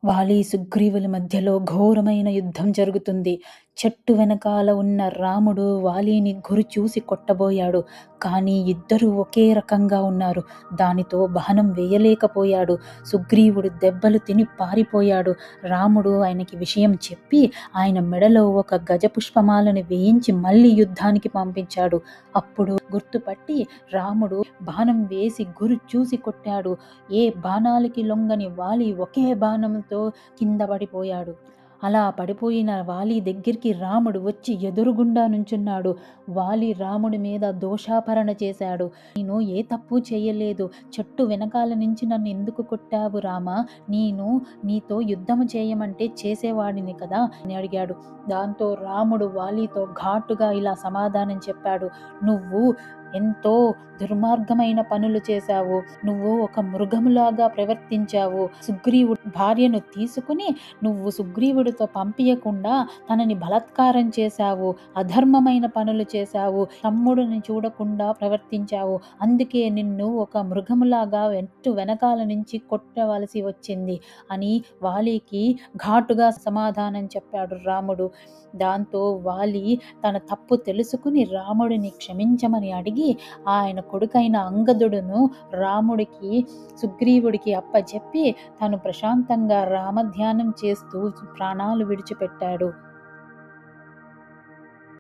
వాలి సుగ్రీవుల మధ్యలో ఘోరమైన యుద్ధం జరుగుతుంది. చెట్టు వెనకాల ఉన్న రాముడు వాలిని గురి చూసి కొట్టబోయాడు. కానీ ఇద్దరూ ఒకే రకంగా ఉన్నారు. దానితో బాణం వేయలేకపోయాడు. సుగ్రీవుడు దెబ్బలు తిని పారిపోయాడు. రాముడు ఆయనకి విషయం చెప్పి ఆయన మెడలో ఒక గజపుష్పమాలను వేయించి మళ్ళీ యుద్ధానికి పంపించాడు. అప్పుడు గుర్తుపట్టి రాముడు బాణం వేసి గురి చూసి కొట్టాడు. ఏ బాణాలకి లొంగని వాలి ఒకే బాణంతో కింద పడిపోయాడు. అలా పడిపోయిన వాలి దగ్గరికి రాముడు వచ్చి ఎదురుగుండా నుంచున్నాడు. వాలి రాముడి మీద దోషాపరణ చేశాడు. నేను ఏ తప్పు చేయలేదు. చెట్టు వెనకాల నుంచి నన్ను ఎందుకు కొట్టావు రామా? నేను నీతో యుద్ధము చేయమంటే చేసేవాడిని కదా అని అడిగాడు. దాంతో రాముడు వాలితో ఘాటుగా ఇలా సమాధానం చెప్పాడు. నువ్వు ఎంతో దుర్మార్గమైన పనులు చేశావు. నువ్వు ఒక మృగములాగా ప్రవర్తించావు. సుగ్రీవుడు భార్యను తీసుకుని నువ్వు సుగ్రీవుడితో పంపించకుండా తనని బలాత్కారం చేశావు. అధర్మమైన పనులు చేశావు. తమ్ముడిని చూడకుండా ప్రవర్తించావు. అందుకే నిన్ను ఒక మృగములాగా వెనకాల నుంచి కొట్టవలసి వచ్చింది అని వాలికి ఘాటుగా సమాధానం చెప్పాడు రాముడు. దాంతో వాలి తన తప్పు తెలుసుకుని రాముడిని క్షమించమని అడిగి ఆయన కొడుకైన అంగదుడును రాముడికి సుగ్రీవుడికి అప్పచెప్పి తను ప్రశాంతంగా రామధ్యానం చేస్తూ ప్రాణాలు విడిచిపెట్టాడు.